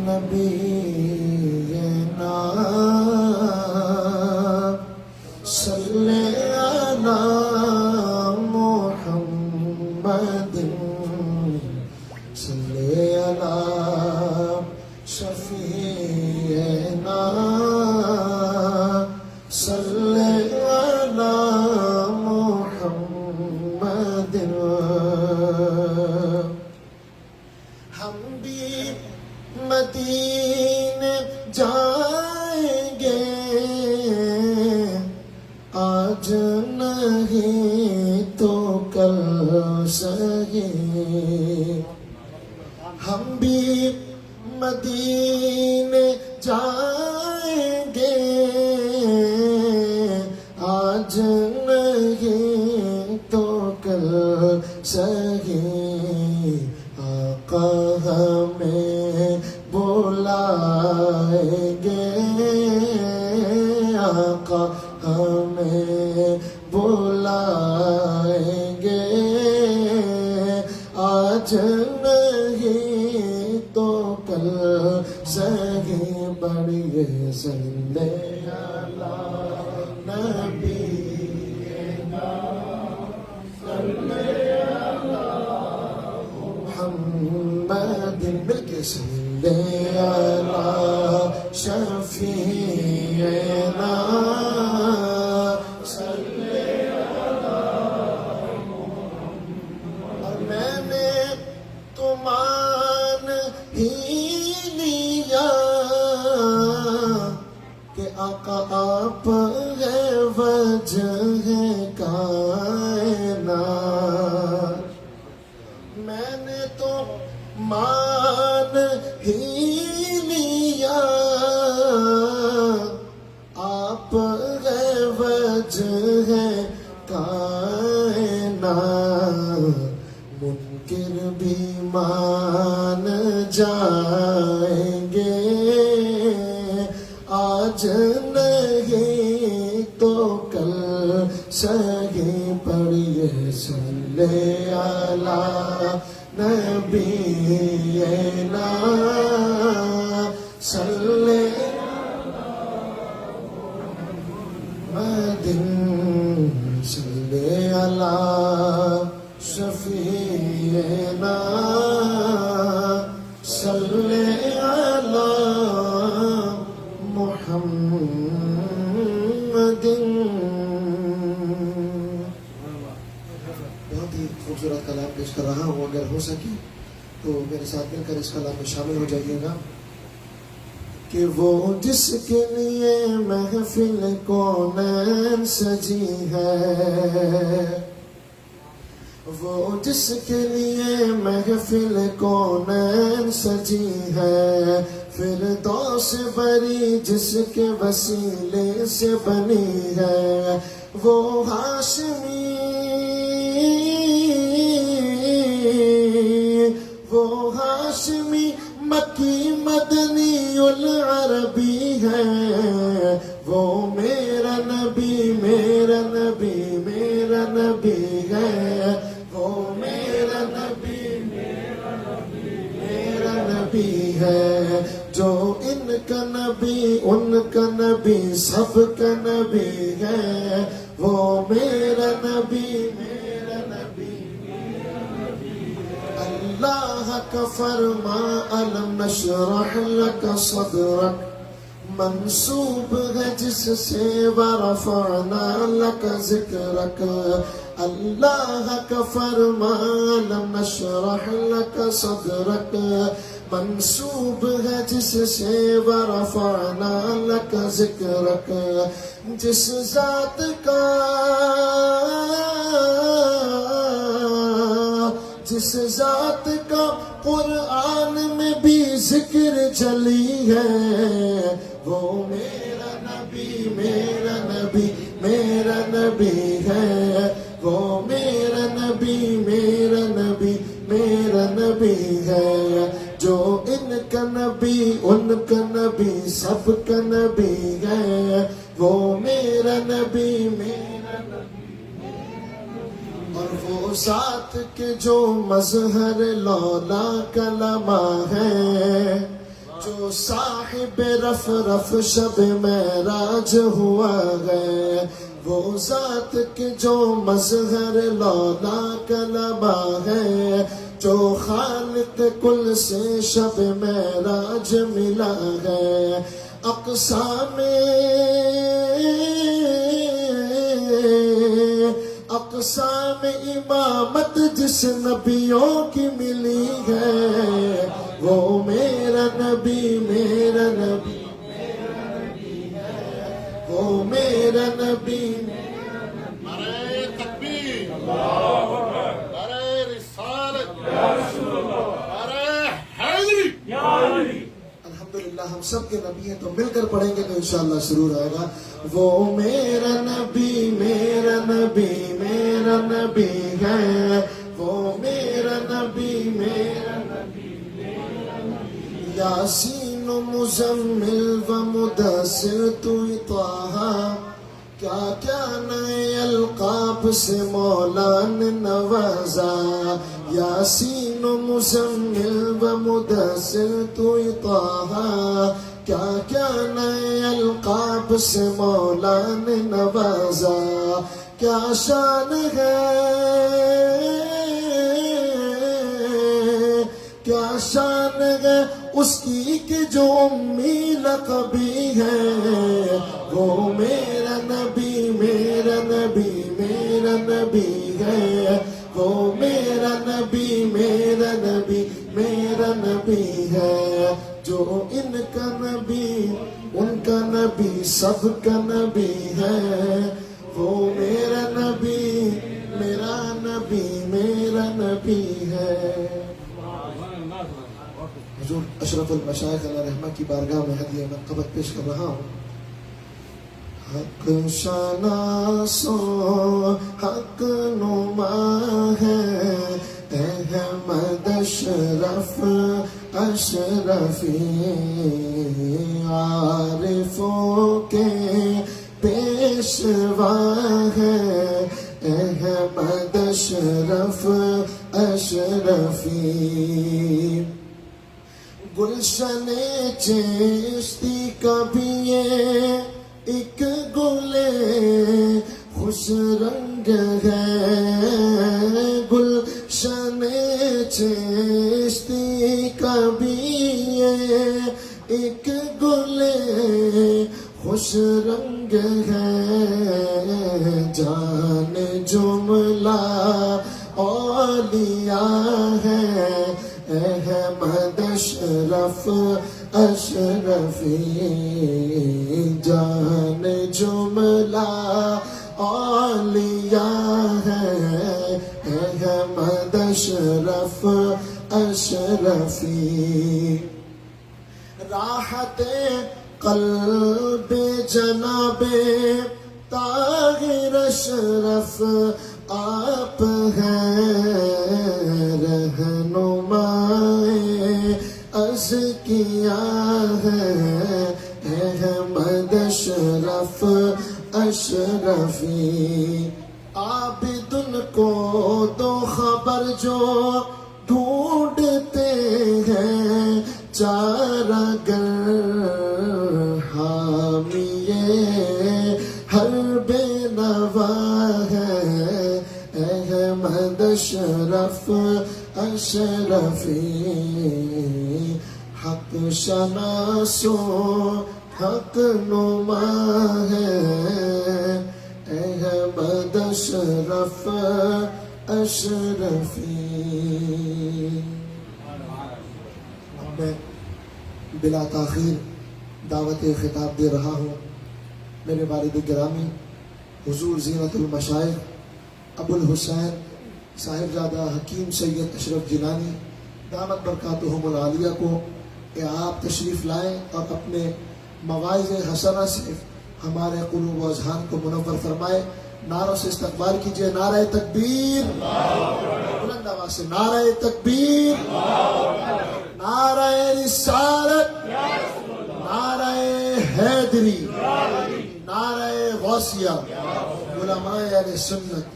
نبینا صلی علی محمد صلی علی شفیعنا صلی علی محمد ہم بھی مدینے جائیں گے آج نہیں تو کل سہی ہم بھی مدینے جائیں گے آج نہیں تو کل سہی آقا ہمیں بلائیں گے آقا ہمیں بلائیں گے آج نہیں تو کل سہی بڑھئے صلی علی نبینا صلی محمد مل کے صلی علی شفیعنا صلی علی اور میں نے تو مان ہی لیا کہ آقا آپ ہے وجہ کائنات میں نے تو مان ہی لیا آپ ہے وجہ کائنات منکر بھی مان جائیں گے آج نہیں تو کل سہی پڑھئے صلی علی نبینا صلی محمد صلی علی شفیعنا صلی علی محمد بہت ہی خوبصورت کلام پیش کر رہا ہوں اگر ہو سکے تو میرے ساتھ مل کر اس کلام میں شامل ہو جائیے گا کہ وہ جس کے لیے محفل کونین سجی ہے وہ جس کے لیے محفل کونین سجی ہے فردوس بری جس کے وسیلے سے بنی ہے وہ ہاشمی مکی مدنی العربی ہے وہ میرا نبی میرا نبی میرا نبی ہے وہ میرا نبی میرا نبی میرا نبی ہے جو ان کا نبی ان کا نبی سب کا نبی ہے وہ میرا نبی میرا نبی اللہ کا فرما الم نشرح لك صدرك منسوب ہے جس سے ورفعنا لك ذکرک اللہ کا فرما الم نشرح لك صدرك منسوب ہے جس سے ورفعنا لك ذکرک جس ذات کا قرآن میں بھی ذکر چلی ہے وہ میرا نبی میرا نبی میرا نبی ہے وہ میرا نبی میرا نبی میرا نبی ہے جو ان کا نبی ان کا نبی سب کا نبی ہے وہ میرا نبی میرا نبی اور وہ ذات کے جو مظہر لولا کلمہ ہے جو جو صاحب رف رف شب معراج ہوا ہے، وہ ذات کے جو مظہر لولا کلبہ ہے، جو خالق کل سے شب معراج ملا ہے، اقسام امامت جس نبیوں کی ملی ہے، وہ میرا نبی میرا نبی، وہ میرا نبی۔ نعرہ تکبیر، نعرہ رسالت، نعرہ حیدری۔ الحمدللہ ہم سب کے نبی ہیں، تو مل کر پڑھیں گے تو انشاءاللہ سرور آئے گا۔ وہ میرا نبی میرا نبی میرا نبی ہے، وہ میرا نبی میرا نبی میرا نبی۔ یاسین و مزمل و مدثر تو طٰہٰ، کیا کیا نئے القاب سے مولا نے نوازا، یاسین و مزمل و مدثر تو طٰہٰ، کیا کیا نئے القاب سے مولا نے نوازا، کیا شان ہے کیا شان ہے اس کی کہ جو امی لقبی ہے، وہ میرا نبی میرا نبی میرا نبی ہے، وہ میرا نبی میرا نبی میرا نبی ہے، جو ان کا نبی ان کا نبی سب کا نبی ہے، وہ میرا نبی میرا نبی میرا نبی ہے۔ حضور اشرف المشائخ علیہ رحمہ کی بارگاہ میں ہدیہ مرتبت پیش کر رہا ہوں۔ حق شناسو حق نما ہے، احمد اشرف اشرفی، عارفوں کے پیشوا ہے، احمد اشرف اشرفی۔ گلشن چشتی کا بھی یہ ایک گل خوش رنگ ہے، گلشن چشتی کا بھی یہ ایک گل خوش رنگ ہے، جان جملہ اولیاء ہے، احمد اشرف اشرفی، جان جملہ اولیاء ہے، احمد اشرف اشرفی۔ راحت قلب جناب طاہر اشرف آپ ہیں، رہنمائے ازکیاء ہے، احمد اشرف اشرفی۔ عابد ان کو دو خبر جو ڈھونڈتے ہیں، چارہ گر حامی ہر بے نوا ہے، احمد اشرف اشرفی۔ حق شناسو حق نما ہے، احمد اشرف اشرفی۔ میں بلا تاخیر دعوت خطاب دے رہا ہوں میرے والد گرامی حضور زینت المشائخ ابو الحسین صاحبزادہ حکیم سید اشرف جیلانی دامت برکاتہم العالیہ کو کہ آپ تشریف لائیں اور اپنے مواعظ حسنہ سے ہمارے قلوب و اذہان کو منور فرمائے۔ نعروں سے استقبال کیجئے، نعرہ تکبیر، بلند آواز سے نعرہ تکبیر، نعرہ رسالت، نعرہ حیدری، نعرہ غوثیہ، علماء اہل سنت۔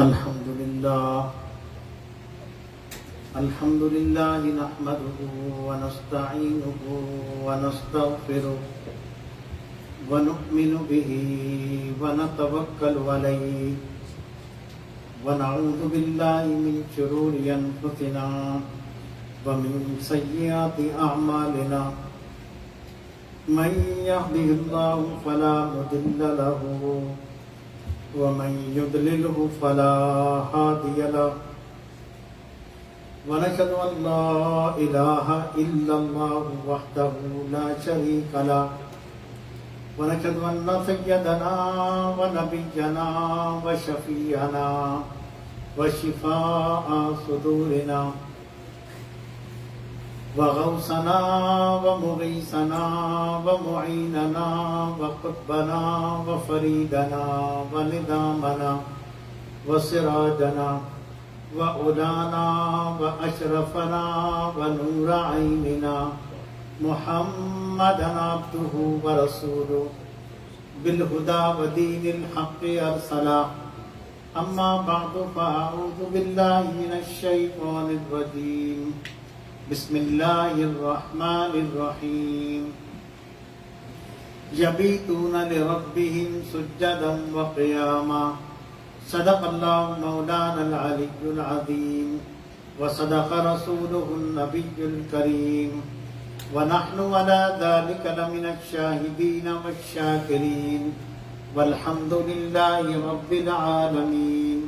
الحمد لله نحمده ونستعينه ونستغفره ونؤمن به ونتوكل عليه ونعوذ بالله من شرور أنفسنا ومن سيئات أعمالنا من يهده الله فلا مضل له ومن يضلله فلا هادي له ونشهد أن لا إله إلا الله وحده لا شريك له ونشهد أن سيدنا ونبينا وشفيعنا وشفاء صدورنا وغوثنا ومغيثنا ومعيننا وقطبنا وفريدنا وندامنا وسراجنا وأولانا وأشرفنا ونور عيننا محمدا عبده ورسوله بالهدى ودين الحق أرسله أما بعد فأعوذ بالله من الشيطان الرجيم بسم الله الرحمن الرحيم يبيتون لربهم سجدا وقياما صدق الله مولانا العلي العظيم وصدق رسوله النبي الكريم ونحن على ذلك لمن الشاهدين والشاكرين والحمد لله رب العالمين.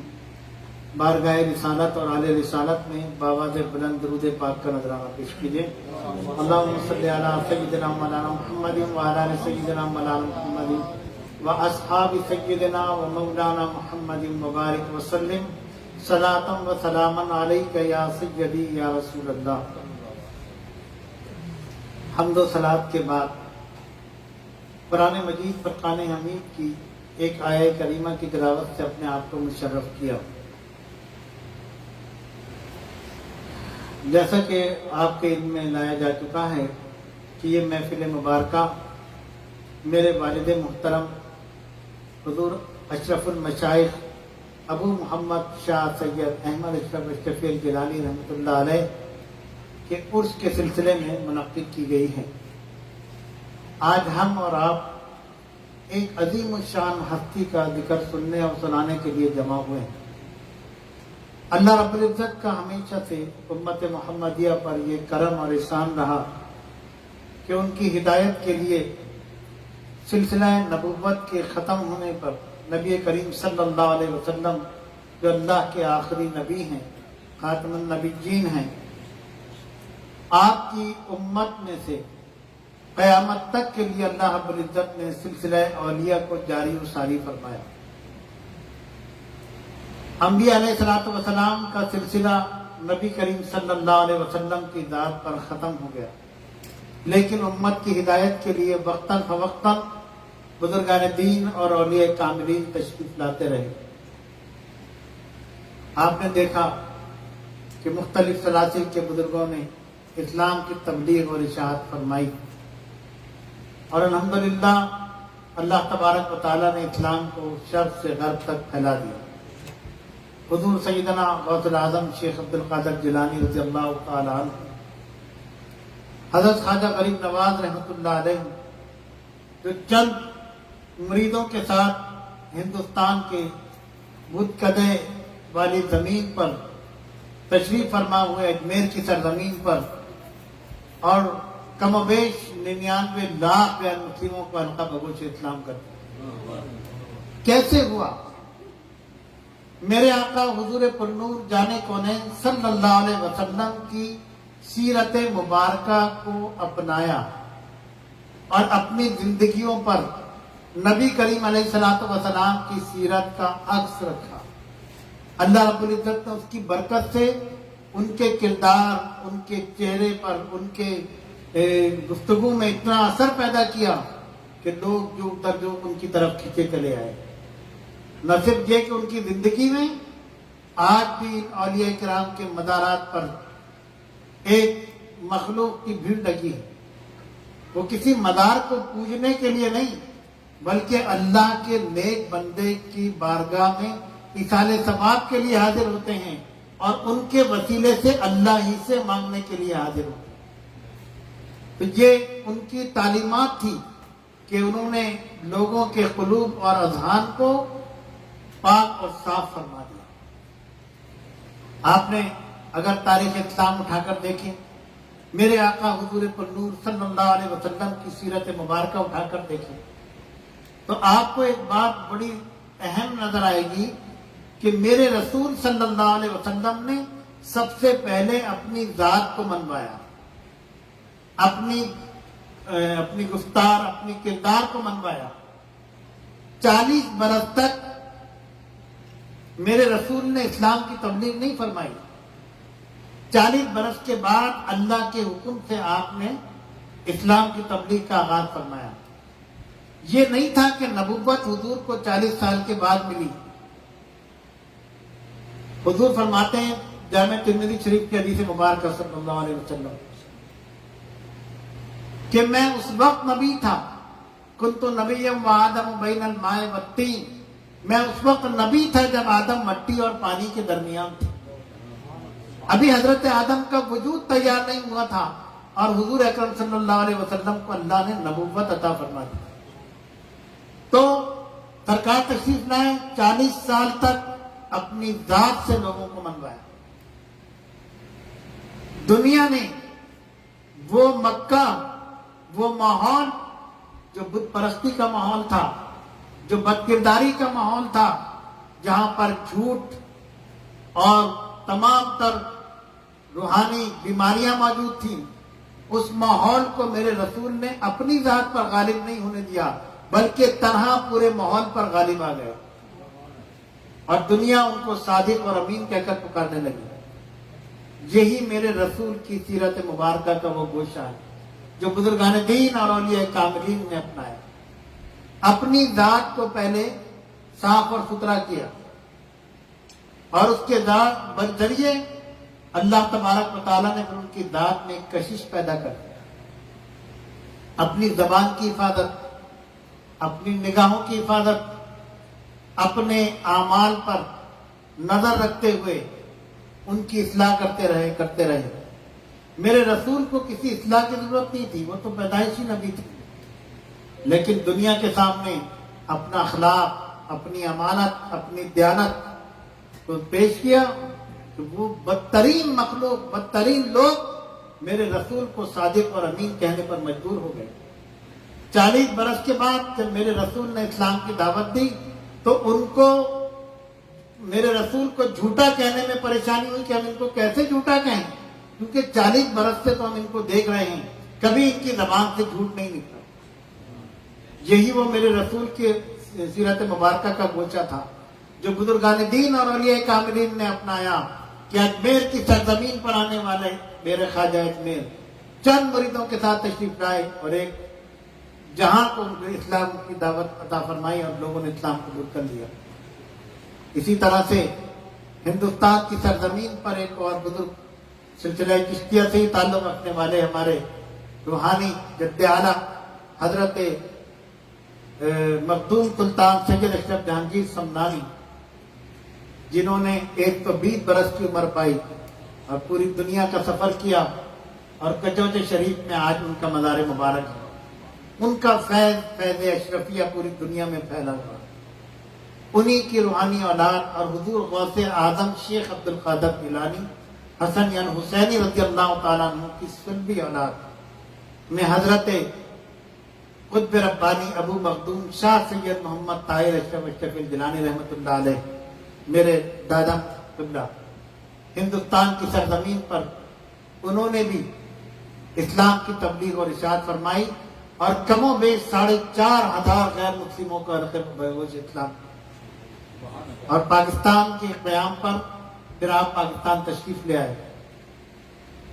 بارگاہ رسالت اور آل رسالت میں باواز بلند درود پاک کا نذرانہ پیش کیجیے. اللہم صلی علی سیدنا مولانا محمد وعلی آل سیدنا مولانا محمد واصحاب سیدنا و مولانا محمد مبارک وسلم صلاۃ و سلاما علیک یا سیدی یا رسول اللہ. حمد و صلات کے بعد قرآن مجید فرقان حمید کی ایک آیہ کریمہ کی تلاوت سے اپنے آپ کو مشرف کیا. جیسا کہ آپ کے علم میں لایا جا چکا ہے کہ یہ محفل مبارکہ میرے والد محترم حضور اشرف المشائخ ابو محمد شاہ سید احمد اشرف اشرفی الجیلانی رحمۃ اللہ علیہ کے عرس کے سلسلے میں منعقد کی گئی ہے. آج ہم اور آپ ایک عظیم الشان ہستی کا ذکر سننے اور سنانے کے لیے جمع ہوئے ہیں. اللہ رب العزت کا ہمیشہ سے امت محمدیہ پر یہ کرم اور احسان رہا کہ ان کی ہدایت کے لیے سلسلہ نبوت کے ختم ہونے پر نبی کریم صلی اللہ علیہ وسلم جو اللہ کے آخری نبی ہیں، خاتم النبیین ہیں، آپ کی امت میں سے قیامت تک کے لیے اللہ رب العزت نے سلسلہ اولیاء کو جاری و ساری فرمایا. انبیاء علیہ الصلوۃ والسلام کا سلسلہ نبی کریم صلی اللہ علیہ وسلم کی ذات پر ختم ہو گیا، لیکن امت کی ہدایت کے لیے وقتاً فوقتاً بزرگان دین اور اولیاء کاملین تشریف لاتے رہے. آپ نے دیکھا کہ مختلف سلاسل کے بزرگوں نے اسلام کی تبلیغ اور اشاعت فرمائی، اور الحمدللہ اللہ تبارک و تعالیٰ نے اسلام کو شرق سے غرب تک پھیلا دیا. حضور سیدنا غوث الاعظم شیخ عبد القادر جیلانی رضی اللہ تعالیٰ عنہ، حضرت خواجہ غریب نواز رحمۃ اللہ علیہ، جو چند مریدوں کے ساتھ ہندوستان کے بدھ کدے والی زمین پر تشریف فرما ہوئے اجمیر کی سرزمین پر، اور کم و بیش 99 لاکھ غیر مسلموں کو حلقہ بگوش اسلام کرتے. کیسے ہوا؟ میرے آقا حضور پرنور جانے کونین صلی اللہ علیہ وسلم کی سیرت مبارکہ کو اپنایا اور اپنی زندگیوں پر نبی کریم علیہ الصلوۃ والسلام کی سیرت کا عکس رکھا. اللہ رب العزت نے اس کی برکت سے ان کے کردار، ان کے چہرے پر، ان کے گفتگو میں اتنا اثر پیدا کیا کہ لوگ جو ادھر جو ان کی طرف کھینچے چلے آئے. نہ صرف یہ کہ ان کی زندگی میں آج بھی اولیاء کرام کے مزارات پر ایک مخلوق کی بھیڑ لگی ہے. وہ کسی مزار کو پوجنے کے لیے نہیں، بلکہ اللہ کے نیک بندے کی بارگاہ میں ایصال ثواب کے لیے حاضر ہوتے ہیں اور ان کے وسیلے سے اللہ ہی سے مانگنے کے لیے حاضر ہوتے ہیں۔ تو یہ ان کی تعلیمات تھی کہ انہوں نے لوگوں کے قلوب اور اذہان کو پاک اور صاف فرما دیا۔ آپ نے اگر تاریخ اسلام اٹھا کر دیکھیں، میرے آقا حضور پر نور صلی اللہ علیہ وسلم کی سیرت مبارکہ اٹھا کر دیکھیں تو آپ کو ایک بات بڑی اہم نظر آئے گی کہ میرے رسول صلی اللہ علیہ وسلم نے سب سے پہلے اپنی ذات کو منوایا، اپنی گفتار، اپنی کردار کو منوایا۔ 40 برس تک میرے رسول نے اسلام کی تبلیغ نہیں فرمائی۔ 40 برس کے بعد اللہ کے حکم سے آپ نے اسلام کی تبلیغ کا آغاز فرمایا۔ یہ نہیں تھا کہ نبوت حضور کو 40 سال کے بعد ملی۔ حضور فرماتے ہیں جامع ترمذی شریف کی حدیث مبارکہ صلی اللہ علیہ وسلم کہ میں اس وقت نبی تھا، کنت نبی و آدم بین الماء والطین، میں اس وقت نبی تھا جب آدم مٹی اور پانی کے درمیان تھے۔ ابھی حضرت آدم کا وجود تیار نہیں ہوا تھا اور حضور اکرم صلی اللہ علیہ وسلم کو اللہ نے نبوت عطا فرما دی۔ تو سرکار تشریف لائے، 40 سال تک اپنی ذات سے لوگوں کو منوایا۔ دنیا نے وہ مکہ، وہ ماحول جو بت پرستی کا ماحول تھا، جو بد کرداری کا ماحول تھا، جہاں پر جھوٹ اور تمام تر روحانی بیماریاں موجود تھیں، اس ماحول کو میرے رسول نے اپنی ذات پر غالب نہیں ہونے دیا بلکہ تنہا پورے ماحول پر غالب آ گیا اور دنیا ان کو صادق اور امین کہہ کر پکارنے لگی۔ یہی میرے رسول کی سیرت مبارکہ کا وہ گوشہ ہے جو بزرگان دین اور اولیاء کاملین نے اپنایا۔ اپنی ذات کو پہلے صاف اور ستھرا کیا اور اس کے ذریعے اللہ تبارک و تعالیٰ نے پھر ان کی ذات میں ایک کشش پیدا کر دیا۔ اپنی زبان کی حفاظت، اپنی نگاہوں کی حفاظت، اپنے اعمال پر نظر رکھتے ہوئے ان کی اصلاح کرتے رہے۔ میرے رسول کو کسی اصلاح کی ضرورت نہیں تھی، وہ تو پیدائشی نبی تھے، لیکن دنیا کے سامنے اپنا اخلاق، اپنی امانت، اپنی دیانت کو پیش کیا کہ وہ بدترین مخلوق، بدترین لوگ میرے رسول کو صادق اور امین کہنے پر مجبور ہو گئے۔ 40 برس کے بعد جب میرے رسول نے اسلام کی دعوت دی تو ان کو، میرے رسول کو جھوٹا کہنے میں پریشانی ہوئی کہ ہم ان کو کیسے جھوٹا کہیں، کیونکہ 40 برس سے تو ہم ان کو دیکھ رہے ہیں، کبھی ان کی زبان سے جھوٹ نہیں نکلا۔ یہی وہ میرے رسول کی سیرت مبارکہ کا گوشہ تھا جو بزرگان دین اور اولیاء کاملین نے اپنایا کہ اجمیر کی سرزمین پر آنے والے میرے خواجہ اجمیر چند مریدوں کے ساتھ تشریف لائے اور ایک جہاں کو اسلام کی دعوت عطا فرمائی اور لوگوں نے اسلام قبول کر لیا۔ اسی طرح سے ہندوستان کی سرزمین پر ایک اور بزرگ سلسلہ چشتیہ سے ہی تعلق رکھنے والے ہمارے روحانی جد اعلیٰ حضرت مخدوم سلطان سید اشرف جہانگیر سمنانی، جنہوں نے 120 برس کی عمر پائی اور پوری دنیا کا سفر کیا اور کچوچ شریف میں آج ان کا مزار مبارک ہے۔ ان کا فیض اشرفیہ پوری دنیا میں پھیلا ہوا، انہی کی روحانی اولاد اور حضور غوث اعظم شیخ عبد القادر جیلانی حسن یعنی حسینی رضی اللہ تعالیٰ عنہ کی سلبی اولاد میں حضرت قطب ربانی ابو مخدوم شاہ سید محمد طاہر اشرف اشرفی جیلانی رحمۃ اللہ علیہ، میرے دادا قبلہ، ہندوستان کی سرزمین پر انہوں نے بھی اسلام کی تبلیغ اور ارشاد فرمائی اور کم و بیش 4,500 غیر مسلموں کا بیوش اسلام، اور پاکستان کے قیام پر پھر آپ پاکستان تشریف لے آئے۔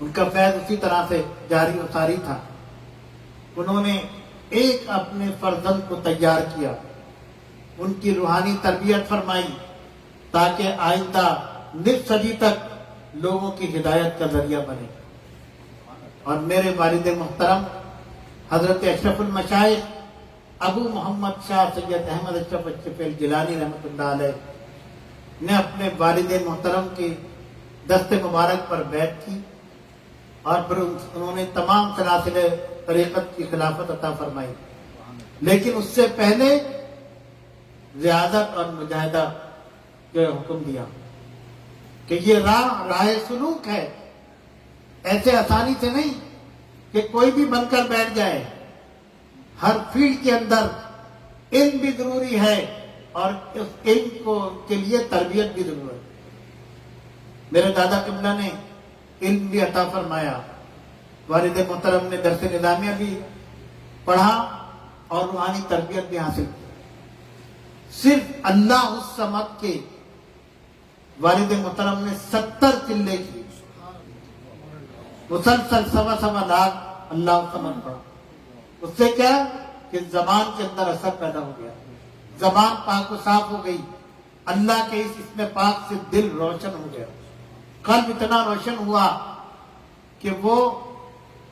ان کا فیض اسی طرح سے جاری و ساری تھا۔ انہوں نے ایک اپنے فرزند کو تیار کیا، ان کی روحانی تربیت فرمائی تاکہ آئندہ نصف صدی تک لوگوں کی ہدایت کا ذریعہ بنے۔ اور میرے والد محترم حضرت اشرف المشائخ ابو محمد شاہ سید احمد اشرف اشرفی جیلانی رحمۃ اللہ علیہ نے اپنے والد محترم کے دست مبارک پر بیعت کی اور پھر انہوں نے تمام سلاسل طریقت کی خلافت عطا فرمائی. لیکن اس سے پہلے ریاضت اور مجاہدہ کا حکم دیا کہ یہ راہ سلوک ہے، ایسے آسانی سے نہیں کہ کوئی بھی بن کر بیٹھ جائے. ہر فیلڈ کے اندر علم بھی ضروری ہے اور اس علم کے لیے تربیت بھی ضرورت ہے. میرے دادا قبلہ نے علم بھی عطا فرمایا، والد محترم نے درس نظامیہ بھی پڑھا اور روحانی تربیت بھی حاصل کی. صرف اللہ اس سمت کے والد محترم نے 70 چلے کی، مسلسل سوا لاکھ اللہ سمت پڑھا. اس سے کیا کہ زبان کے اندر اثر پیدا ہو گیا، زبان پاک و صاف ہو گئی، اللہ کے اس میں پاک سے دل روشن ہو گیا، قلب اتنا روشن ہوا کہ وہ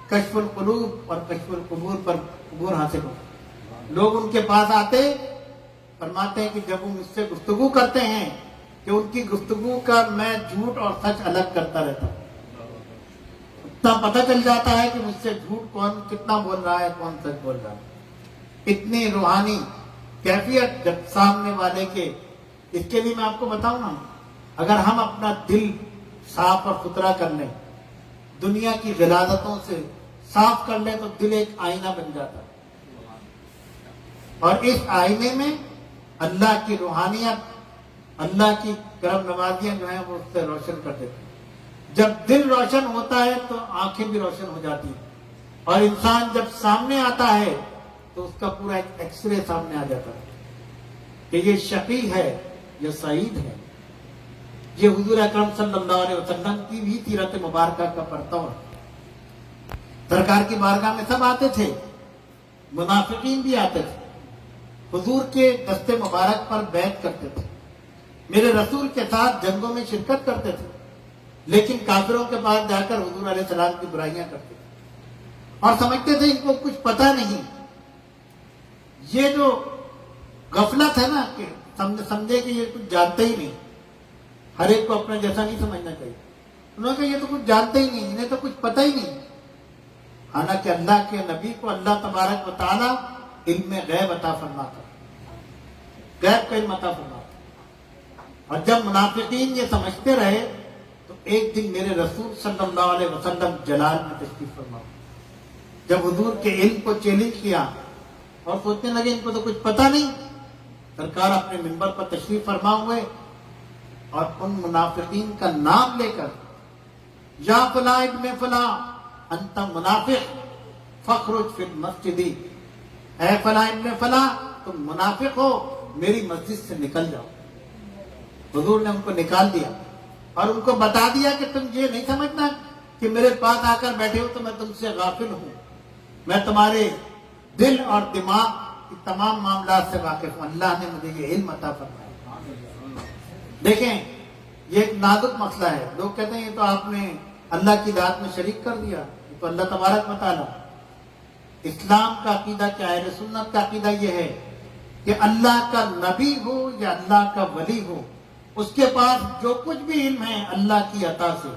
کشف القلوب اور کشف القبور پر عبور حاصل ہو. لوگ ان کے پاس آتے، فرماتے ہیں کہ جب وہ مجھ سے گفتگو کرتے ہیں کہ ان کی گفتگو کا میں جھوٹ اور سچ الگ کرتا رہتا ہوں. اتنا پتہ چل جاتا ہے کہ مجھ سے جھوٹ کون کتنا بول رہا ہے، کون سچ بول رہا ہے. اتنی روحانی کیفیت جب سامنے والے کے. اس کے لیے میں آپ کو بتاؤں نا، اگر ہم اپنا دل صاف اور ستھرا کر لیں، دنیا کی غلاظتوں سے صاف کر لیں، تو دل ایک آئینہ بن جاتا ہے. اور اس آئینے میں اللہ کی روحانیت، اللہ کی کرم نوازیاں جو ہیں وہ اس سے روشن کر دیتے ہیں. جب دل روشن ہوتا ہے تو آنکھیں بھی روشن ہو جاتی ہیں، اور انسان جب سامنے آتا ہے تو اس کا پورا ایک ایکس رے سامنے آ جاتا ہے کہ یہ شقی ہے، یہ سعید ہے. یہ حضور اکرم صلی اللہ علیہ وسلم کی بھی سیرت مبارکہ کا پرتو ہے. سرکار کی بارگاہ میں سب آتے تھے، منافقین بھی آتے تھے، حضور کے دست مبارک پر بیعت کرتے تھے، میرے رسول کے ساتھ جنگوں میں شرکت کرتے تھے، لیکن کافروں کے پاس جا کر حضور علیہ السلام کی برائیاں کرتے تھے اور سمجھتے تھے ان کو کچھ پتہ نہیں. یہ جو غفلت ہے نا کہ سمجھے کہ یہ کچھ جانتے ہی نہیں، ہر ایک کو اپنا جیسا نہیں سمجھنا چاہیے. انہوں نے کہا یہ تو کچھ جانتے ہی نہیں، انہیں تو کچھ پتہ ہی نہیں. حالانکہ اللہ کے نبی کو اللہ تبارک و تعالی علم غیب عطا فرماتا، غیب کا علم عطا فرماتا. اور جب منافقین یہ سمجھتے رہے تو ایک دن میرے رسول صلی اللہ علیہ وسلم جلال میں تشریف فرما، جب حضور کے علم کو چیلنج کیا اور سوچنے لگے ان کو تو کچھ پتہ نہیں، سرکار اپنے منبر پر تشریف فرما ہوئے اور ان منافقین کا نام لے کر، یا فلاں ابن فلاں انت منافق فخرج فی المسجد، اے فلاں ابن فلاں تم منافق ہو، میری مسجد سے نکل جاؤ. حضور نے ان کو نکال دیا اور ان کو بتا دیا کہ تم یہ نہیں سمجھنا کہ میرے پاس آ کر بیٹھے ہو تو میں تم سے غافل ہوں، میں تمہارے دل اور دماغ کی تمام معاملات سے واقف ہوں. اللہ نے مجھے یہ علم عطا فرمایا. دیکھیں یہ ایک نازک مسئلہ ہے. لوگ کہتے ہیں یہ تو آپ نے اللہ کی ذات میں شریک کر دیا، یہ تو اللہ تبارک و تعالیٰ. اسلام کا عقیدہ کیا ہے؟ اہل سنت کا عقیدہ یہ ہے کہ اللہ کا نبی ہو یا اللہ کا ولی ہو، اس کے پاس جو کچھ بھی علم ہے اللہ کی عطا سے،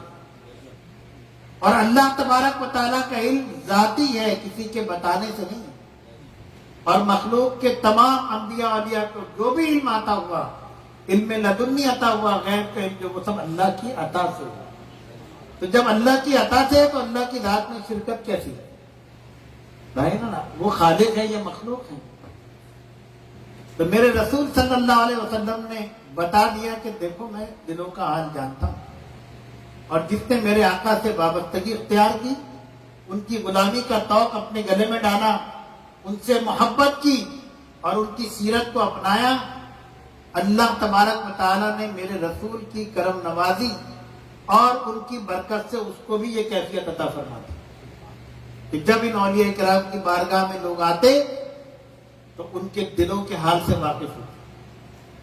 اور اللہ تبارک و تعالیٰ کا علم ذاتی ہے، کسی کے بتانے سے نہیں. اور مخلوق کے تمام انبیاء اولیاء کو جو بھی علم آتا ہوا، علم لدنی عطا ہوا، غیب کا علم جو وہ سب اللہ کی عطا سے ہوا. تو جب اللہ کی عطا سے ہے تو اللہ کی ذات میں شرکت کیسی ہے؟ وہ خالق ہے یا مخلوق ہے؟ تو میرے رسول صلی اللہ علیہ وسلم نے بتا دیا کہ دیکھو میں دلوں کا حال جانتا ہوں، اور جس نے میرے آقا سے وابستگی اختیار کی، ان کی غلامی کا توق اپنے گلے میں ڈالا، ان سے محبت کی اور ان کی سیرت کو اپنایا، اللہ تبارک و تعالیٰ نے میرے رسول کی کرم نوازی اور ان کی برکت سے اس کو بھی یہ کیفیت عطا فرماتی کہ جب ان اولیاء کرام کی بارگاہ میں لوگ آتے تو ان کے دلوں کے حال سے واقف ہوتے.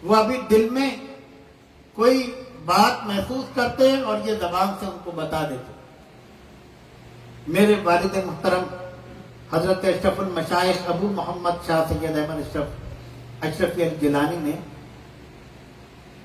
وہ ابھی دل میں کوئی بات محسوس کرتے اور یہ زبان سے ان کو بتا دیتے. میرے والد محترم حضرت اشرف المشائخ ابو محمد شاہ سید احمد اشرفی الگیلانی نے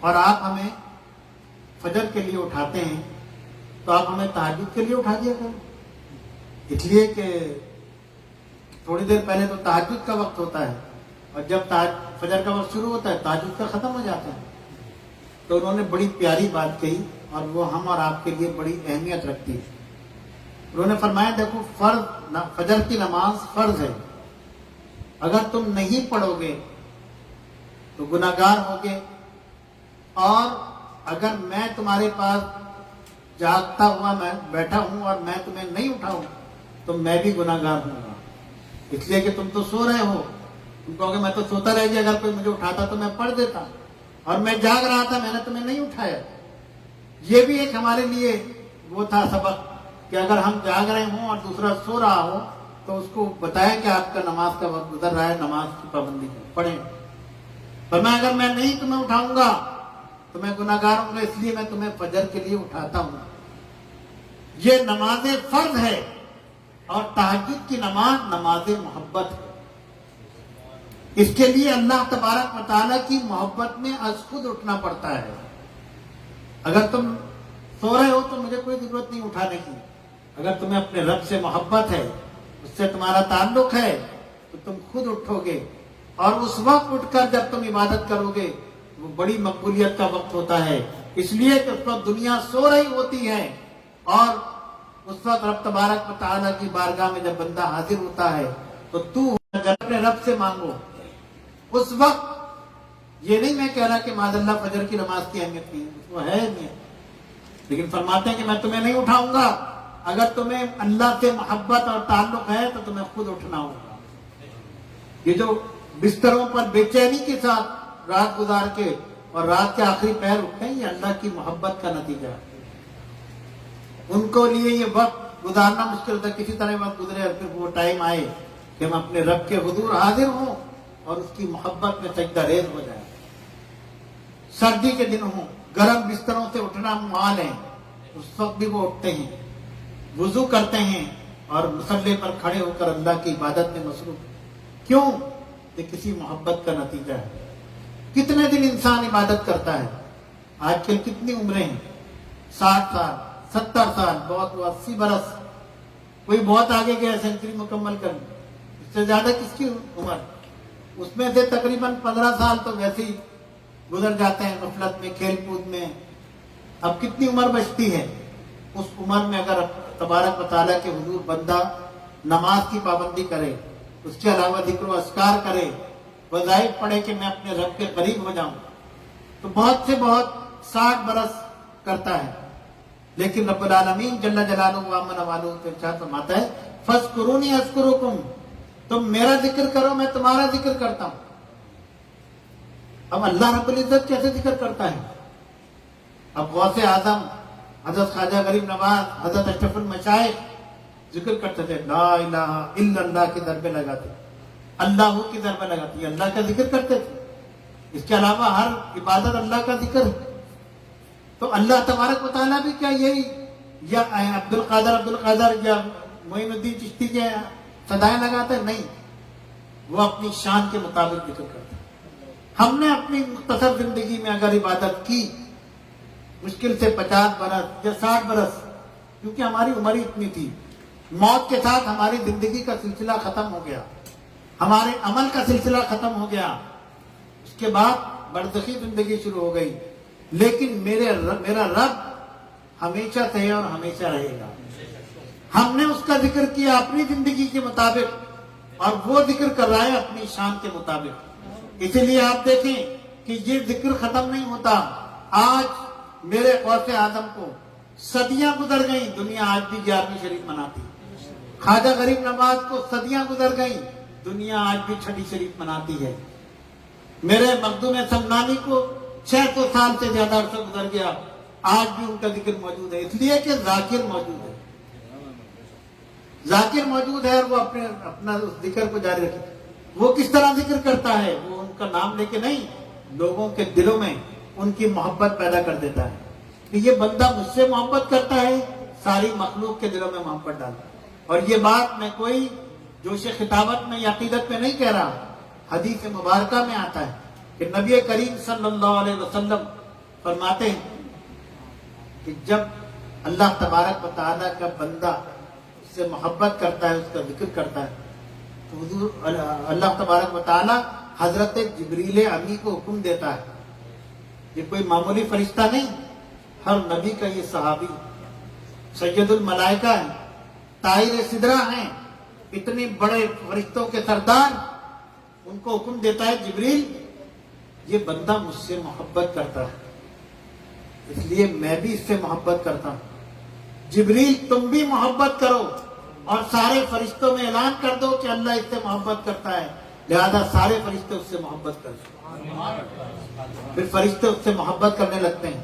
اور آپ ہمیں فجر کے لیے اٹھاتے ہیں تو آپ ہمیں تہجد کے لیے اٹھا دیا کریں. اس لیے کہ تھوڑی دیر پہلے تو تہجد کا وقت ہوتا ہے اور جب فجر کا وقت شروع ہوتا ہے تہجد کا ختم ہو جاتا ہے. تو انہوں نے بڑی پیاری بات کہی اور وہ ہم اور آپ کے لیے بڑی اہمیت رکھتی ہے. انہوں نے فرمایا دیکھو فجر کی نماز فرض ہے. اگر تم نہیں پڑھو گے تو گناہگار ہوگے، اور اگر میں تمہارے پاس جاگتا ہوا میں بیٹھا ہوں اور میں تمہیں نہیں اٹھاؤں تو میں بھی گناہگار ہوں گا. اس لیے کہ تم تو سو رہے ہو. تم کہو گے میں تو سوتا رہ گیا، اگر کوئی مجھے اٹھاتا تو میں پڑھ دیتا، اور میں جاگ رہا تھا، میں نے تمہیں نہیں اٹھایا. یہ بھی ایک ہمارے لیے وہ تھا سبق کہ اگر ہم جاگ رہے ہوں اور دوسرا سو رہا ہو تو اس کو بتایا کہ آپ کا نماز کا وقت گزر رہا ہے، نماز کی پابندی پڑھیں. پر میں اگر میں نہیں تمہیں اٹھاؤں گا تو میں گناہگار ہوں گا، اس لیے میں تمہیں فجر کے لیے اٹھاتا ہوں. یہ نماز فرض ہے، اور تہجد کی نماز نماز محبت ہے. اس کے لیے اللہ تبارک و تعالیٰ کی محبت میں از خود اٹھنا پڑتا ہے. اگر تم سو رہے ہو تو مجھے کوئی ضرورت نہیں اٹھانے کی. اگر تمہیں اپنے رب سے محبت ہے، اس سے تمہارا تعلق ہے، تو تم خود اٹھو گے. اور اس وقت اٹھ کر جب تم عبادت کرو گے وہ بڑی مقبولیت کا وقت ہوتا ہے. اس لیے کہ اس وقت دنیا سو رہی ہوتی ہے، اور اس وقت رب تبارک و تعالیٰ کی بارگاہ میں جب بندہ حاضر ہوتا ہے تو اپنے رب سے مانگو. اس وقت یہ نہیں میں کہہ رہا کہ معاذ اللہ فجر کی نماز کی اہمیت نہیں، وہ ہے اہمیت، لیکن فرماتے ہیں کہ میں تمہیں نہیں اٹھاؤں گا. اگر تمہیں اللہ سے محبت اور تعلق ہے تو تمہیں خود اٹھنا ہوگا. یہ جو بستروں پر بے چینی کے ساتھ رات گزار کے اور رات کے آخری پہر اٹھتے ہیں، یہ اللہ کی محبت کا نتیجہ ہے. ان کو لیے یہ وقت گزارنا مشکل تھا، کسی طرح وقت گزرے اور پھر وہ ٹائم آئے کہ ہم اپنے رب کے حضور حاضر ہوں اور اس کی محبت میں سجدہ ریز ہو جائے. سردی کے دن ہوں، گرم بستروں سے اٹھنا محال ہے، اس وقت بھی وہ اٹھتے ہیں، وضو کرتے ہیں اور مصلی پر کھڑے ہو کر اللہ کی عبادت میں مصروف. کیوں؟ یہ کسی محبت کا نتیجہ ہے. کتنے دن انسان عبادت کرتا ہے؟ آج کل کتنی عمریں ہیں؟ 60 سال، 70 سال، بہت 80 برس. کوئی بہت آگے گیا سینچری مکمل کر، اس سے زیادہ کس کی عمر؟ اس میں سے تقریباً 15 سال تو ویسے ہی گزر جاتے ہیں غفلت میں، کھیل کود میں. اب کتنی عمر بچتی ہے؟ اس عمر میں اگر تبارک و تعالیٰ کے حضور بندہ نماز کی پابندی کرے، اس کے علاوہ ذکر و اذکار کرے، وظائف پڑھے کہ میں اپنے رب کے قریب ہو جاؤں، تو بہت سے بہت 60 برس کرتا ہے. لیکن رب العالمین جل جلالہ وعظم نوالہ کے ارشاد فرماتا ہے فاذکرونی اذکرکم، تم میرا ذکر کرو میں تمہارا ذکر کرتا ہوں. اب اللہ رب العزت کیسے ذکر کرتا ہے؟ اب غوث اعظم حضرت خواجہ غریب نواز، حضرت اشرف المشائخ ذکر کرتے تھے، لا الہ الا اللہ کی ضربیں لگاتے، اللہ کی ضربیں لگاتی، اللہ کا ذکر کرتے تھے. اس کے علاوہ ہر عبادت اللہ کا ذکر ہے. تو اللہ تبارک و تعالیٰ بھی کیا یہی یا عبد القادر یا معین الدین چشتی کے صدائیں لگاتے ہیں؟ نہیں، وہ اپنی شان کے مطابق ذکر کرتے ہیں. ہم نے اپنی مختصر زندگی میں اگر عبادت کی مشکل سے 50 برس یا 60 برس، کیونکہ ہماری عمر ہی اتنی تھی، موت کے ساتھ ہماری زندگی کا سلسلہ ختم ہو گیا، ہمارے عمل کا سلسلہ ختم ہو گیا، اس کے بعد برزخی زندگی شروع ہو گئی. لیکن میرا رب ہمیشہ سے ہے اور ہمیشہ رہے گا. ہم نے اس کا ذکر کیا اپنی زندگی کے مطابق اور وہ ذکر کر رہا ہے اپنی شان کے مطابق. اسی لیے آپ دیکھیں کہ یہ ذکر ختم نہیں ہوتا. آج میرے غوث اعظم کو صدیاں گزر گئیں، دنیا آج بھی 11ویں شریف مناتی. خواجہ غریب نواز کو صدیاں گزر گئیں، دنیا آج بھی 6 شریف مناتی ہے. میرے مخدوم سمنانی کو 600 سال سے زیادہ عرصہ گزر گیا، آج بھی ان کا ذکر موجود ہے. اس لیے کہ ذاکر موجود ہے، ذاکر موجود ہے اور وہ اپنا اس ذکر کو جاری رکھے. وہ کس طرح ذکر کرتا ہے؟ وہ ان کا نام لے کے نہیں، لوگوں کے دلوں میں ان کی محبت پیدا کر دیتا ہے کہ یہ بندہ مجھ سے محبت کرتا ہے، ساری مخلوق کے دلوں میں محبت ڈالتا ہے. اور یہ بات میں کوئی جوش خطابت میں یا عقیدت میں نہیں کہہ رہا، حدیث مبارکہ میں آتا ہے کہ نبی کریم صلی اللہ علیہ وسلم فرماتے ہیں کہ جب اللہ تبارک و تعالیٰ کا بندہ اس سے محبت کرتا ہے، اس کا ذکر کرتا ہے، تو حضور اللہ تبارک و تعالیٰ حضرت جبریل امی کو حکم دیتا ہے. یہ کوئی معمولی فرشتہ نہیں، ہر نبی کا یہ صحابی، سید الملائکہ ہیں، طاہر سدرہ ہیں، اتنے بڑے فرشتوں کے سردار. ان کو حکم دیتا ہے جبریل یہ بندہ مجھ سے محبت کرتا ہے، اس لیے میں بھی اس سے محبت کرتا ہوں. جبریل تم بھی محبت کرو اور سارے فرشتوں میں اعلان کر دو کہ اللہ اس سے محبت کرتا ہے، لہذا سارے فرشتے اس سے محبت کرتے. پھر فرشتے اس سے محبت کرنے لگتے ہیں.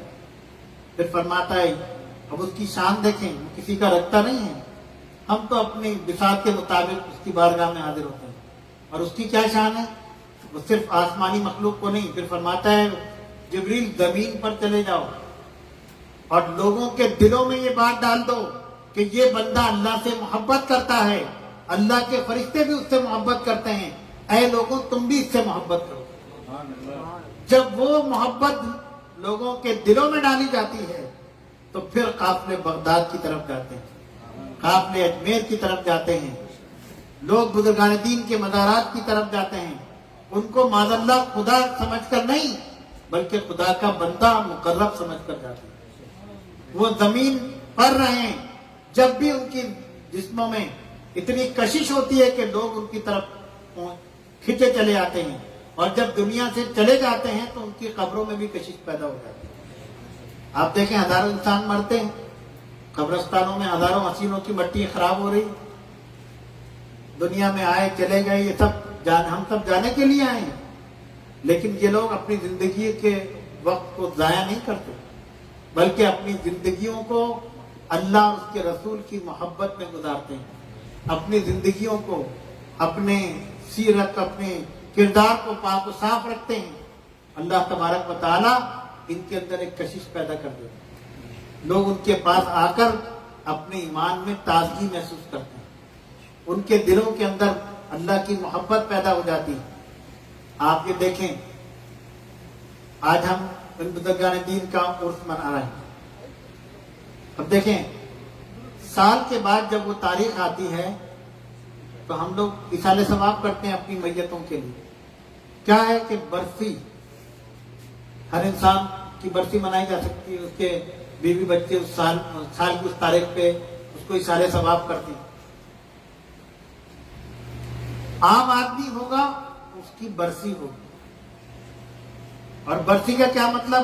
پھر فرماتا ہے اب اس کی شان دیکھیں، وہ کسی کا رکھتا نہیں ہے، ہم تو اپنی بساط کے مطابق اس کی بارگاہ میں حاضر ہوتے ہیں. اور اس کی کیا شان ہے؟ وہ صرف آسمانی مخلوق کو نہیں. پھر فرماتا ہے جبریل زمین پر چلے جاؤ اور لوگوں کے دلوں میں یہ بات ڈال دو کہ یہ بندہ اللہ سے محبت کرتا ہے، اللہ کے فرشتے بھی اس سے محبت کرتے ہیں، اے لوگوں تم بھی اس سے محبت کرو. جب وہ محبت لوگوں کے دلوں میں ڈالی جاتی ہے تو پھر قافلے بغداد کی طرف جاتے ہیں، قافلے اجمیر کی طرف جاتے ہیں، لوگ بزرگان دین کے مزارات کی طرف جاتے ہیں. ان کو معاذ اللہ خدا سمجھ کر نہیں بلکہ خدا کا بندہ مقرب سمجھ کر جاتے ہیں. وہ زمین پر رہیں، جب بھی ان کی جسموں میں اتنی کشش ہوتی ہے کہ لوگ ان کی طرف کھینچے چلے آتے ہیں، اور جب دنیا سے چلے جاتے ہیں تو ان کی قبروں میں بھی کشش پیدا ہو جاتی ہے. آپ دیکھیں ہزاروں انسان مرتے ہیں قبرستانوں میں، ہزاروں حسینوں کی مٹی خراب ہو رہی. دنیا میں آئے چلے گئے، یہ سب ہم سب جانے کے لیے آئے ہیں، لیکن یہ لوگ اپنی زندگی کے وقت کو ضائع نہیں کرتے بلکہ اپنی زندگیوں کو اللہ اور اس کے رسول کی محبت میں گزارتے ہیں. اپنی زندگیوں کو، اپنے سیرت، اپنے کردار کو پاک و صاف رکھتے ہیں. اللہ تبارک و تعالیٰ ان کے اندر ایک کشش پیدا کر دیتے ہیں. لوگ ان کے پاس آ کر اپنے ایمان میں تازگی محسوس کرتے ہیں، ان کے دلوں کے اندر اللہ کی محبت پیدا ہو جاتی ہے. آپ یہ دیکھیں آج ہم ان بزرگان دین کا عرس منا رہے ہیں. اب دیکھیں سال کے بعد جب وہ تاریخ آتی ہے تو ہم لوگ اصالہ ثواب کرتے ہیں اپنی میتوں کے لیے. کیا ہے کہ برسی، ہر انسان کی برسی منائی جا سکتی ہے، اس کے بیوی بچے اس سال کی اس تاریخ پہ اس کو اصالہ ثواب کرتے ہیں. عام آدمی ہوگا اس کی برسی ہوگی. اور برسی کا کیا مطلب؟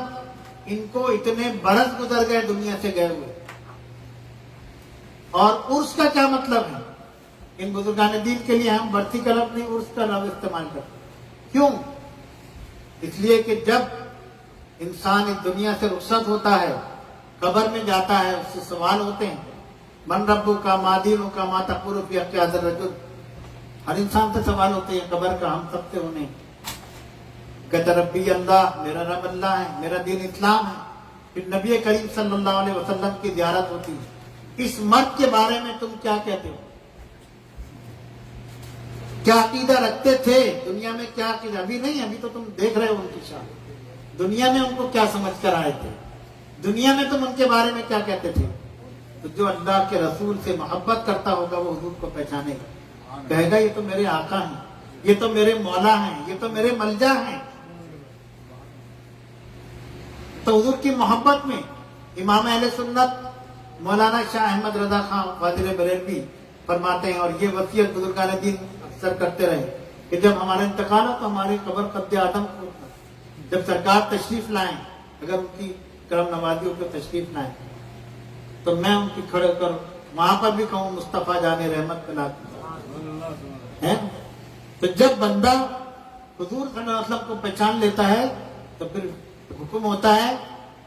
ان کو اتنے برس گزر گئے دنیا سے گئے ہوئے. اور عرس کا کیا مطلب ہے؟ ان بزرگان دین کے لیے ہم برسی کا لفظ نہیں عرس کا لفظ استعمال کرتے. کیوں؟ اس لیے کہ جب انسان اس دنیا سے رخصت ہوتا ہے، قبر میں جاتا ہے، اس سے سوال ہوتے ہیں من ربو کا، ما دینو کا، ما تقول فی حق ھذا الرجل. ہر انسان سے سوال ہوتے ہیں قبر کا، ہم سب سے ہونے. کہتا ربی اللہ، میرا رب اللہ ہے، میرا دین اسلام ہے. پھر نبی کریم صلی اللہ علیہ وسلم کی زیارت ہوتی ہے. اس مرد کے بارے میں تم کیا کہتے ہو؟ کیا عقیدہ رکھتے تھے دنیا میں؟ کیا عقیدہ؟ ابھی نہیں، ابھی تو تم دیکھ رہے ہو ان کی شان. دنیا میں ان کو کیا سمجھ کر آئے تھے؟ دنیا میں تم ان کے بارے میں کیا کہتے تھے؟ تو جو اللہ کے رسول سے محبت کرتا ہوگا وہ حضور کو پہچانے گا، کہے گا یہ تو میرے آقا ہیں، یہ تو میرے مولا ہیں، یہ تو میرے ملجا ہیں. تو حضور کی محبت میں امام اہل سنت مولانا شاہ احمد رضا خان فاضل بریلوی فرماتے ہیں، اور یہ وصیت بزرگان دین اکثر کرتے رہے کہ جب ہمارا انتقال ہو تو ہماری قبر قد آدم کو، جب سرکار تشریف لائیں، اگر ان کی کرم نوازیوں کو تشریف لائیں تو میں ان کی کھڑے کر وہاں پر بھی کہوں مصطفیٰ جانے رحمت پلا. تو جب بندہ حضور صلی اللہ علیہ وسلم کو پہچان لیتا ہے تو پھر حکم ہوتا ہے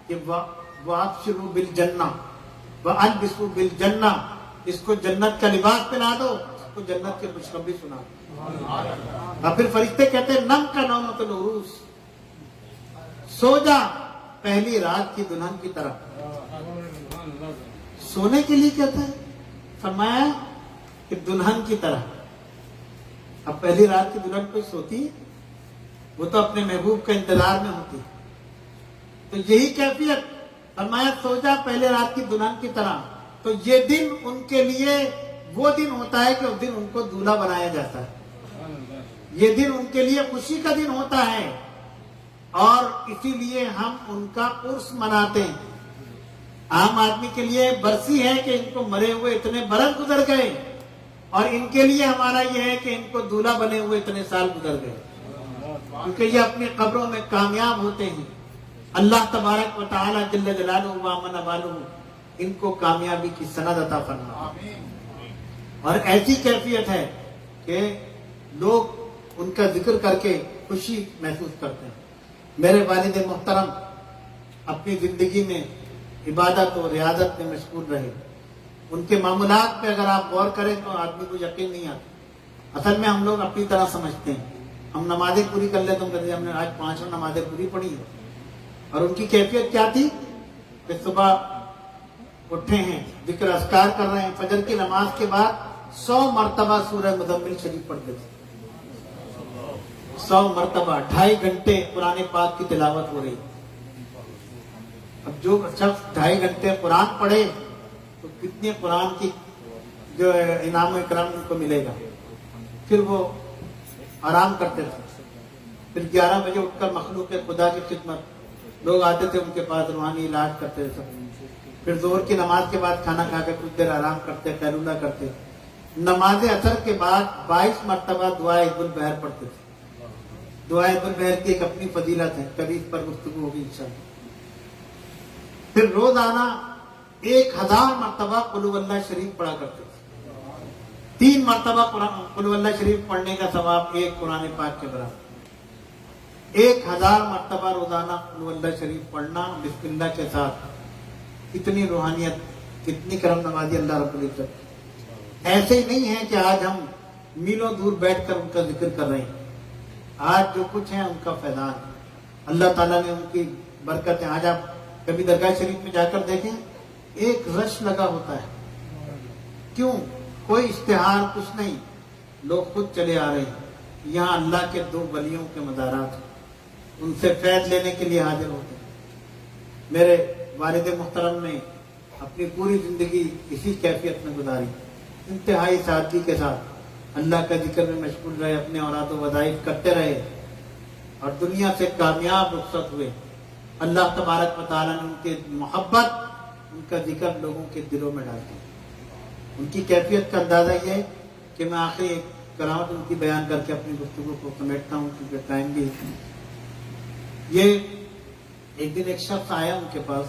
کہ وَأَبْشِرُوا بِالْجَنَّةِ وَأَلْبِسُوا بِالْجَنَّةِ، اس کو جنت کا لباس پہنا دو، اس کو جنت کے خوشخبری سنا دو. اور پھر فرشتے کہتے ہیں نم کا نومۃ العروس، سو جا پہلی رات کی دلہن کی طرح. سونے کے لیے کہتا ہے، فرمایا کہ دلہن کی طرح. اب پہلی رات کی دلہن کوئی سوتی ہے؟ وہ تو اپنے محبوب کے انتظار میں ہوتی ہے. تو یہی کیفیت فرمایا سو جا پہلے رات کی دلہن کی طرح. تو یہ دن ان کے لیے وہ دن ہوتا ہے کہ اس دن ان کو دولہا بنایا جاتا ہے. یہ دن ان کے لیے خوشی کا دن ہوتا ہے اور اسی لیے ہم ان کا عرس مناتے ہیں. عام آدمی کے لیے برسی ہے کہ ان کو مرے ہوئے اتنے برس گزر گئے, اور ان کے لیے ہمارا یہ ہے کہ ان کو دولہا بنے ہوئے اتنے سال گزر گئے, کیونکہ یہ اپنی قبروں میں کامیاب ہوتے ہیں. اللہ تبارک و تعالی جل جلالہ و من والہ ان کو کامیابی کی سند عطا فرمائے. اور ایسی کیفیت ہے کہ لوگ ان کا ذکر کر کے خوشی محسوس کرتے ہیں. میرے والد محترم اپنی زندگی میں عبادت اور ریاضت میں مشغول رہے. ان کے معمولات پہ اگر آپ غور کریں تو آدمی کو یقین نہیں آتا. اصل میں ہم لوگ اپنی طرح سمجھتے ہیں, ہم نمازیں پوری کر لیتے ہیں, ہم نے آج 5 نمازیں پوری پڑھی ہیں. اور ان کی کیفیت کیا تھی کہ صبح اٹھے ہیں, ذکر اذکار کر رہے ہیں, فجر کی نماز کے بعد 100 مرتبہ سورہ مزمل شریف پڑھتے تھے. 100 مرتبہ 2.5 گھنٹے قرآن پاک کی تلاوت ہو رہی. اب جو شخص 2.5 گھنٹے قرآن پڑھے تو کتنے قرآن کی جو انعام و اکرام ان کو ملے گا. پھر وہ آرام کرتے تھے. پھر 11 بجے اٹھ کر مخلوق خدا کی خدمت, لوگ آتے تھے ان کے پاس, روحانی علاج کرتے تھے. پھر ظہر کی نماز کے بعد کھانا کھا کے کچھ دیر آرام کرتے, قیلولہ کرتے. نماز اثر کے بعد 22 مرتبہ دعا حزب البحر پڑھتے تھے. دعا حزب البحر کی ایک اپنی فضیلت ہے, کبھی اس پر گفتگو ہوگی انشاءاللہ. پھر روزانہ 1000 مرتبہ قل هو اللہ شریف پڑھا کرتے تھے. 3 مرتبہ قل هو اللہ شریف پڑھنے کا ثواب ایک قرآن پاک کے برابر. 1000 مرتبہ روزانہ قل هو اللہ شریف پڑھنا بسم اللہ کے ساتھ. کتنی روحانیت, کتنی کرم نوازی اللہ رب العزت. ایسے ہی نہیں ہے کہ آج ہم میلوں دور بیٹھ کر ان کا ذکر کر رہے ہیں. آج جو کچھ ہے ان کا فیضان, اللہ تعالیٰ نے ان کی برکت ہے. آج آپ کبھی درگاہ شریف میں جا کر دیکھیں, ایک رش لگا ہوتا ہے. کیوں؟ کوئی اشتہار کچھ نہیں, لوگ خود چلے آ رہے ہیں. یہاں اللہ کے 2 ولیوں کے مزارات ہیں, ان سے فیض لینے کے لیے حاضر ہوتے ہیں. میرے والد محترم نے اپنی پوری زندگی اسی کیفیت میں گزاری, انتہائی سادگی کے ساتھ اللہ کا ذکر میں مشغول رہے, اپنے اوراد و وظائف کرتے رہے اور دنیا سے کامیاب رخصت ہوئے. اللہ تبارک و تعالیٰ نے ان کے محبت, ان کا ذکر لوگوں کے دلوں میں ڈال دیا. ان کی کیفیت کا اندازہ یہ ہے کہ میں آخری ایک کرامت ان کی بیان کر کے اپنی گفتگو کو سمیٹتا ہوں, کیونکہ ٹائم بھی. یہ ایک دن ایک شخص آیا ان کے پاس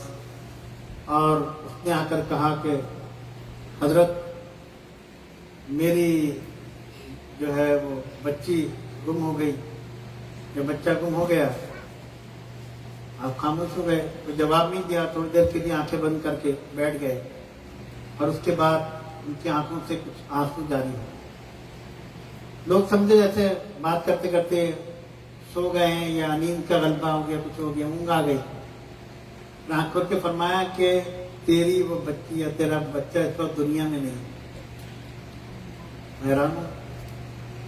اور اس نے آ کر کہا کہ حضرت میری جو ہے وہ بچی گم ہو گئی, جب بچہ گم ہو گیا آپ خاموش ہو گئے, تو جواب نہیں دیا. تھوڑی دیر کے لیے آنکھیں بند کر کے بیٹھ گئے اور اس کے بعد ان کی آنکھوں سے کچھ آنسو جاری ہو. لوگ سمجھے جیسے بات کرتے کرتے سو گئے ہیں یا نیند کا غلبہ ہو گیا, کچھ ہو گیا, اونگ آ گئی. آنکھ کھول کے فرمایا کہ تیری وہ بچی یا تیرا بچہ اس وقت دنیا میں نہیں. حیران ہوں.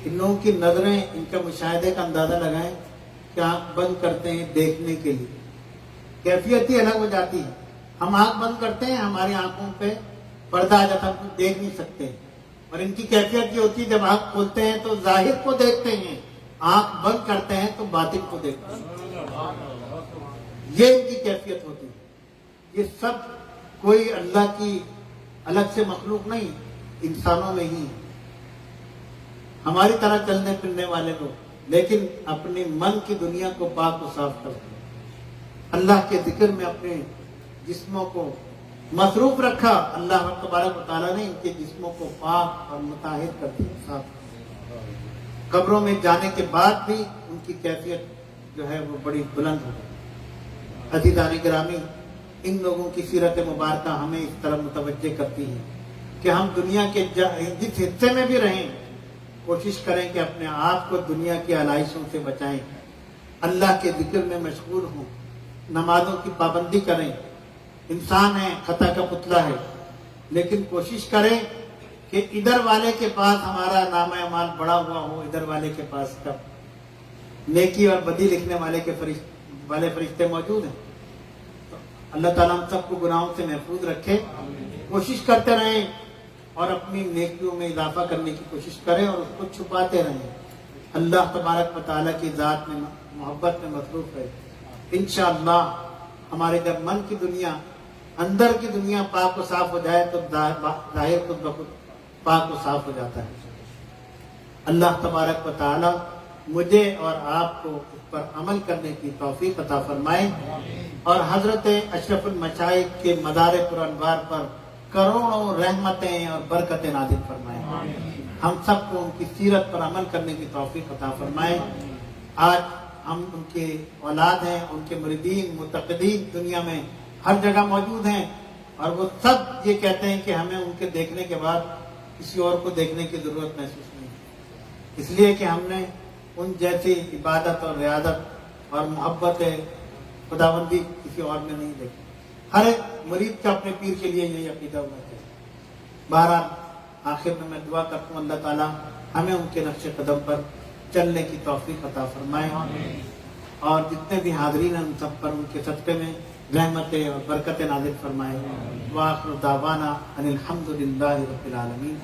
ان لوگوں کی نظریں, ان کا مشاہدے کا اندازہ لگائیں کہ آنکھ بند کرتے ہیں دیکھنے کے لیے, کیفیت ہی الگ ہو جاتی ہے. ہم آنکھ بند کرتے ہیں, ہماری آنکھوں پہ پردہ آ جاتا ہے, ہم دیکھ نہیں سکتے. اور ان کی کیفیت یہ ہوتی ہے جب آنکھ کھولتے ہیں تو ظاہر کو دیکھتے ہیں, آنکھ بند کرتے ہیں تو باطن کو دیکھتے ہیں. یہ ان کی کیفیت ہوتی ہے. یہ سب کوئی اللہ کی الگ سے مخلوق نہیں, انسانوں میں ہی ہماری طرح چلنے پھرنے والے لوگ, لیکن اپنی من کی دنیا کو پاک و صاف کرتے ہیں. اللہ کے ذکر میں اپنے جسموں کو مصروف رکھا. اللہ تبارک و تعالیٰ نے ان کے جسموں کو پاک اور مطہر کر دیا, صاف. قبروں میں جانے کے بعد بھی ان کی کیفیت جو ہے وہ بڑی بلند ہو گئی. عزیزان گرامی, ان لوگوں کی سیرت مبارکہ ہمیں اس طرح متوجہ کرتی ہے کہ ہم دنیا کے جس حصے میں بھی رہیں کوشش کریں کہ اپنے آپ کو دنیا کی آلائشوں سے بچائیں, اللہ کے ذکر میں مشغول ہوں, نمازوں کی پابندی کریں. انسان ہے, خطا کا پتلا ہے, لیکن کوشش کریں کہ ادھر والے کے پاس ہمارا نام اعمال بڑا ہوا ہو, ادھر والے کے پاس کب نیکی اور بدی لکھنے والے فرشتے موجود ہیں. اللہ تعالیٰ ہم سب کو گناہوں سے محفوظ رکھے. کوشش کرتے رہیں اور اپنی نیکیوں میں اضافہ کرنے کی کوشش کریں اور اس کو چھپاتے رہیں. اللہ تبارک و تعالیٰ کی ذات میں محبت میں مصروف ہے. انشاءاللہ ہمارے جب من کی دنیا اندر کی دنیا پاک و صاف ہو جائے تو ظاہر خود بخود پاک و صاف ہو جاتا ہے. اللہ تبارک و تعالیٰ مجھے اور آپ کو اس پر عمل کرنے کی توفیق عطا فرمائے اور حضرت اشرف المشائخ کے مزار پر انوار پر کروڑوں رحمتیں اور برکتیں نازل فرمائے. ہم سب کو ان کی سیرت پر عمل کرنے کی توفیق عطا فرمائے. آج ہم ان کے اولاد ہیں, ان کے مریدین متقدین دنیا میں ہر جگہ موجود ہیں اور وہ سب یہ کہتے ہیں کہ ہمیں ان کے دیکھنے کے بعد کسی اور کو دیکھنے کی ضرورت محسوس نہیں, اس لیے کہ ہم نے ان جیسی عبادت اور ریاضت اور محبت خداوندی کسی اور میں نہیں دیکھی. ہر ایک مرید کا اپنے پیر کے لیے یہی عقیدہ ہونا چاہیے. بہرحال آخر میں دعا کرتا ہوں اللہ تعالیٰ ہمیں ان کے نقش قدم پر چلنے کی توفیق عطا فرمائے اور جتنے بھی حاضرین ہیں ان سب پر ان کے صدقے میں رحمتیں اور برکتیں نازل فرمائے. وآخر دعوانا ان الحمد للہ رب العالمین.